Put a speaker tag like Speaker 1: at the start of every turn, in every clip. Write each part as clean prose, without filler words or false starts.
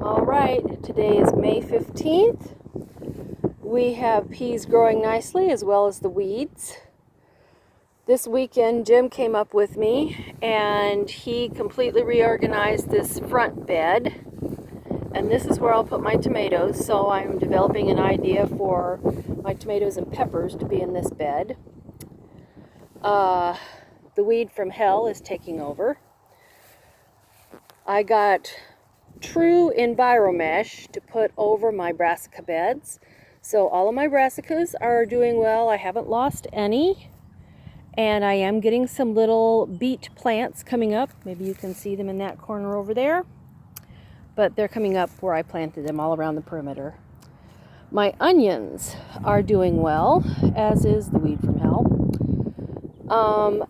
Speaker 1: All right, today is May 15th. We have peas growing nicely as well as the weeds. This weekend Jim came up with me and he completely reorganized this front bed. And this is where I'll put my tomatoes, so I'm developing an idea for my tomatoes and peppers to be in this bed. The weed from hell is taking over. I got true EnviroMesh to put over my brassica beds. So all of my brassicas are doing well. I haven't lost any. And I am getting some little beet plants coming up. Maybe you can see them in that corner over there. But they're coming up where I planted them all around the perimeter. My onions are doing well, as is the weed from hell.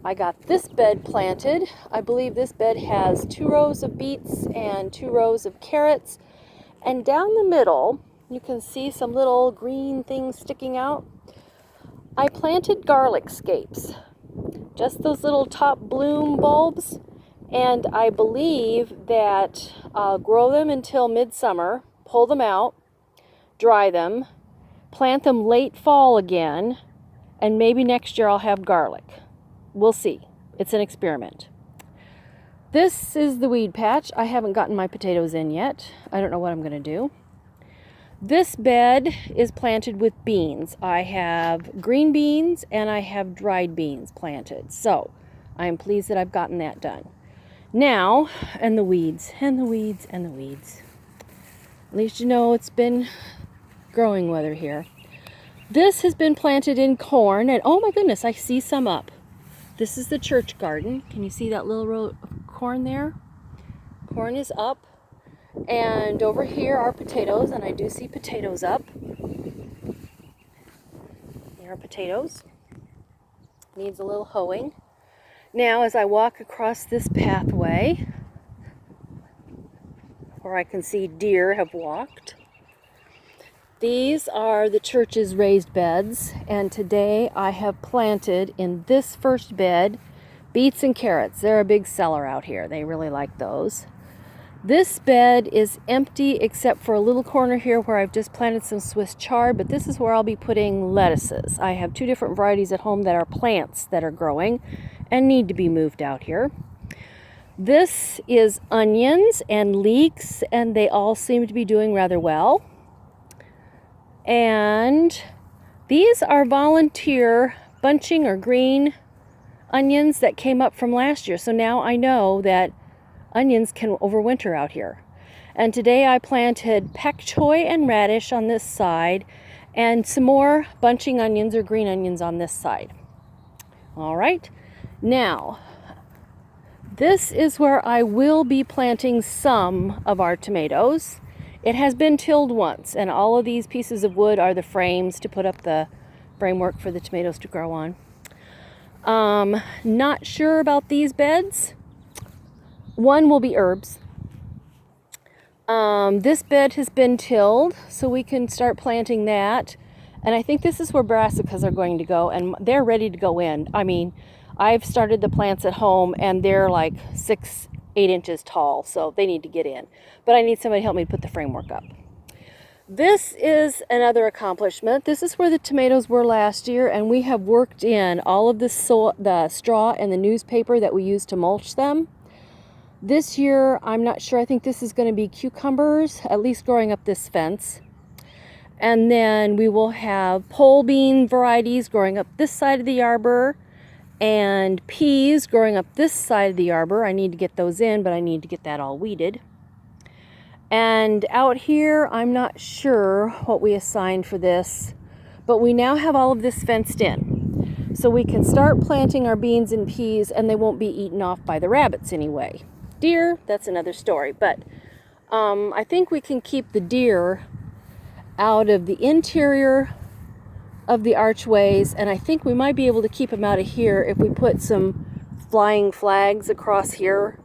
Speaker 1: I got this bed planted. I believe this bed has 2 rows of beets and 2 rows of carrots. And down the middle, you can see some little green things sticking out. I planted garlic scapes, just those little top bloom bulbs. And I believe that I'll grow them until midsummer, pull them out, dry them, plant them late fall again, and maybe next year I'll have garlic. We'll see. It's an experiment. This is the weed patch. I haven't gotten my potatoes in yet. I don't know what I'm going to do. This bed is planted with beans. I have green beans and I have dried beans planted. So I am pleased that I've gotten that done. Now, and the weeds, and the weeds, and the weeds. At least you know it's been growing weather here. This has been planted in corn, and oh my goodness, I see some up. This is the church garden. Can you see that little row of corn there? Corn is up. And over here are potatoes, and I do see potatoes up. There are potatoes. Needs a little hoeing. Now, as I walk across this pathway, where I can see deer have walked, these are the church's raised beds, and today I have planted in this first bed beets and carrots. They're a big seller out here. They really like those. This bed is empty except for a little corner here where I've just planted some Swiss chard, but this is where I'll be putting lettuces. I have 2 different varieties at home that are plants that are growing and need to be moved out here. This is onions and leeks, and they all seem to be doing rather well. And these are volunteer bunching or green onions that came up from last year. So now I know that onions can overwinter out here. And today I planted pak choy and radish on this side and some more bunching onions or green onions on this side. All right. Now, this is where I will be planting some of our tomatoes. It has been tilled once, and all of these pieces of wood are the frames to put up the framework for the tomatoes to grow on. Not sure about these beds. One will be herbs. This bed has been tilled, so we can start planting that. And I think this is where brassicas are going to go, and they're ready to go in. I mean, I've started the plants at home, and they're like 6-8 inches tall, so they need to get in. But I need somebody to help me put the framework up. This is another accomplishment. This is where the tomatoes were last year, and we have worked in all of the straw and the newspaper that we used to mulch them. This year, I'm not sure. I think this is going to be cucumbers, at least growing up this fence. And then we will have pole bean varieties growing up this side of the arbor, and peas growing up this side of the arbor. I need to get those in, but I need to get that all weeded. And out here, I'm not sure what we assigned for this, but we now have all of this fenced in. So we can start planting our beans and peas, and they won't be eaten off by the rabbits anyway. Deer, that's another story, but I think we can keep the deer out of the interior of the archways, and I think we might be able to keep them out of here if we put some flying flags across here,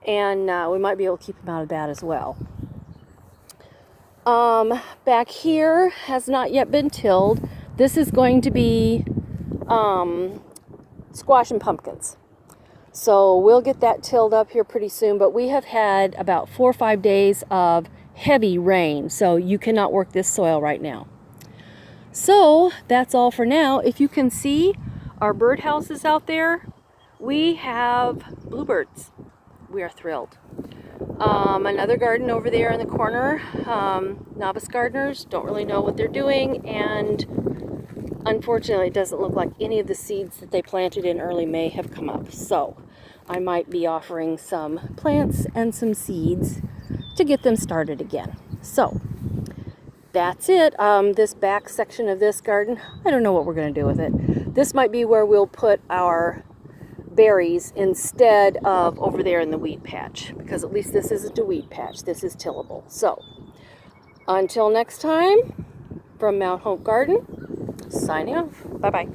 Speaker 1: and we might be able to keep them out of that as well. Back here has not yet been tilled. This is going to be squash and pumpkins. So we'll get that tilled up here pretty soon, but we have had about 4 or 5 days of heavy rain, so you cannot work this soil right now. So that's all for now. If you can see our birdhouses out there, we have bluebirds. We are thrilled. Another garden over there in the corner, novice gardeners don't really know what they're doing, and unfortunately it doesn't look like any of the seeds that they planted in early May have come up. So I might be offering some plants and some seeds to get them started again. So that's it. This back section of this garden, I don't know what we're going to do with it. This might be where we'll put our berries instead of over there in the weed patch, because at least this isn't a weed patch. This is tillable. So until next time, from Mt.Hope Garden, signing off. Bye-bye.